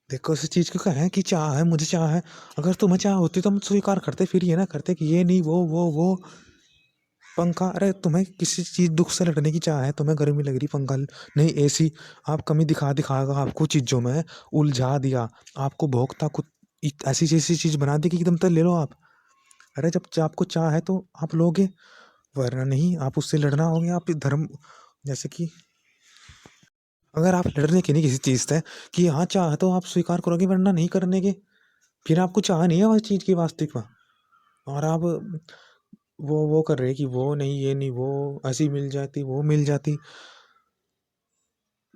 देखो इस चीज को क्या है कि चाह है, मुझे चाह है। अगर तुम्हें चाह होती तो हम स्वीकार करते, फिर ये ना करते कि ये नहीं वो पंखा। अरे तुम्हें किसी चीज दुख से लड़ने की चाह है, तुम्हें गर्मी लग रही, पंखा नहीं, एसी। आप कमी दिखा दिखागा आपको चीजों में उलझा दिया, आपको भोगता कुछ ऐसी ऐसी चीज बना दी कि एकदम तो ले लो आप। अरे जब आपको चाह है तो आप लोगे, वरना नहीं। आप उससे लड़ना होगे, आप धर्म, जैसे कि अगर आप लड़ने की नहीं किसी चीज से कि हाँ चाह है तो आप स्वीकार करोगे, वरना नहीं करने के। फिर आपको चाह नहीं है उस चीज की वास्तविक में, और आप वो कर रहे कि वो नहीं, ये नहीं, वो ऐसी मिल जाती, वो मिल जाती।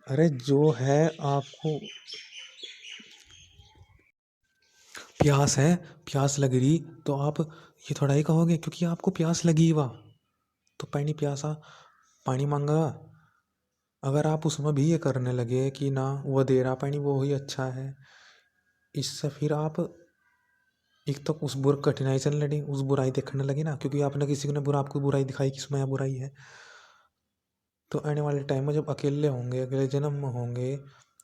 अरे जो है आपको प्यास है, प्यास लग रही, तो आप ये थोड़ा ही कहोगे क्योंकि आपको प्यास लगी वा तो पानी प्यासा, पानी मांगा। अगर आप उसमें भी ये करने लगे कि ना वो दे रहा पानी वो ही अच्छा है, इससे फिर आप एक तो उस कठिनाई से लड़े, उस बुराई देखने लगे ना, क्योंकि आपने किसी ने बुरा आपको बुराई दिखाई कि इसमें यहाँ बुराई है। तो आने वाले टाइम में जब अकेले होंगे, अगले जन्म में होंगे,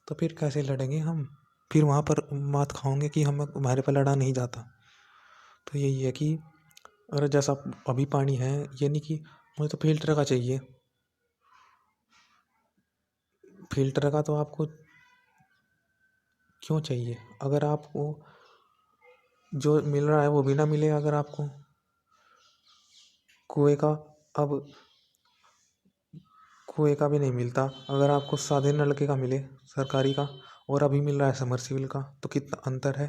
तो फिर कैसे लड़ेंगे हम? फिर वहाँ पर मात खाओगे कि हम हमारे पर लड़ा नहीं जाता। तो यही है कि अगर जैसा अभी पानी है, ये नहीं कि मुझे तो फिल्टर का चाहिए। फिल्टर का तो आपको क्यों चाहिए? अगर आपको जो मिल रहा है वो भी ना मिले, अगर आपको कुएं का, अब कुएं का भी नहीं मिलता, अगर आपको सादे नलके का मिले सरकारी का, और अभी मिल रहा है समरसीबल का, तो कितना अंतर है।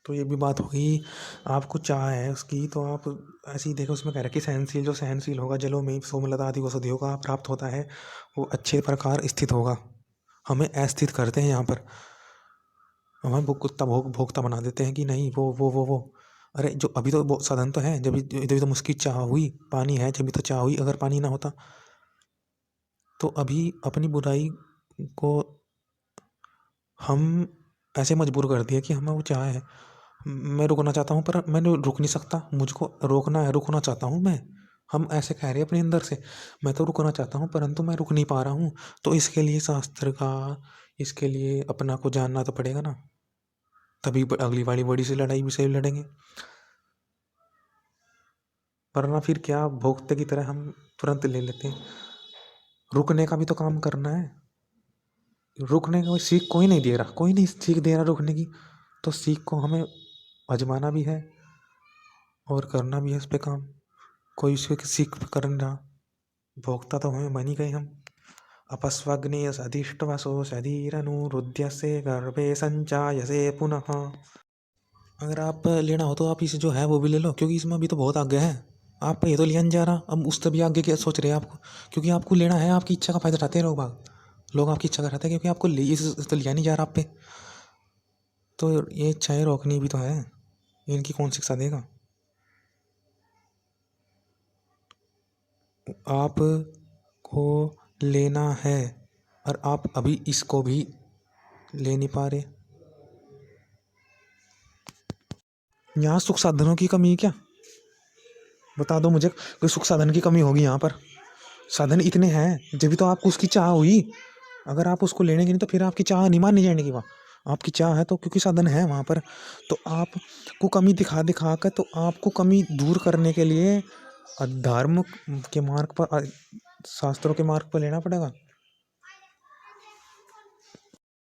तो ये भी बात होगी। आपको चाह है उसकी तो आप ऐसे ही देखो, उसमें कह रहा है कि सहनशील, जो सहनशील होगा जलों में सोमलता आदि औषधियों का प्राप्त होता है, वो अच्छे प्रकार स्थित होगा। हमें अस्थित करते हैं यहाँ पर, हमें भोक्ता भोक्ता बना देते हैं कि नहीं वो। अरे जो अभी तो वो साधन तो है, जब तो मुझकी चाह हुई, पानी है जब तो चाह हुई। अगर पानी ना होता तो अभी अपनी बुराई को हम ऐसे मजबूर कर दिया कि हमें वो चाह है। मैं रुकना चाहता हूँ पर मैंने रुक नहीं सकता, मुझको रोकना है, रुकना चाहता हूँ मैं। हम ऐसे कह रहे हैं अपने अंदर से, मैं तो रुकना चाहता हूँ परंतु मैं रुक नहीं पा रहा हूँ। तो इसके लिए शास्त्र का, इसके लिए अपना को जानना तो पड़ेगा ना, तभी अगली वाली बड़ी सी लड़ाई भी सही लड़ेंगे। वरना फिर क्या भोगते की तरह हम तुरंत ले लेते हैं। रुकने का भी तो काम करना है। रुकने का कोई सीख कोई नहीं दे रहा, कोई नहीं सीख दे रहा रुकने की। तो सीख को हमें आजमाना भी है और करना भी है उस पर काम। कोई उसके सीख कर नहीं रहा, भोक्ता तो हमें बन ही गए हम। अपस्वग्नेय सदिष्टवसो शरीरनुरुध्यसे गर्भे संचायसे पुनः। अगर आप लेना हो तो आप इसे जो है वो भी ले लो, क्योंकि इसमें अभी तो बहुत आगे है। आप ये तो लिया नहीं जा रहा, अब उससे भी आगे क्या सोच रहे हैं आपको? क्योंकि आपको लेना है, आपकी इच्छा का फायदा उठाते हैं लोग आपकी इच्छा का उठाते हैं, क्योंकि आपको ले इस तो लिया नहीं जा रहा आप पे। तो ये इच्छाएं रोकनी भी तो है, इनकी कौन शिक्षा देगा? आप को लेना है और आप अभी इसको भी ले नहीं पा रहे। यहाँ सुख साधनों की कमी है क्या? बता दो मुझे, कोई सुख साधन की कमी होगी यहाँ पर? साधन इतने हैं जब भी तो आपको उसकी चाह हुई। अगर आप उसको लेने की नहीं तो फिर आपकी चाह नहीं मानी जाने की वहाँ। आपकी चाह है तो क्योंकि साधन है वहाँ पर। तो आपको कमी दिखा दिखा कर, तो आपको कमी दूर करने के लिए धर्म के मार्ग पर, शास्त्रों के मार्ग पर लेना पड़ेगा।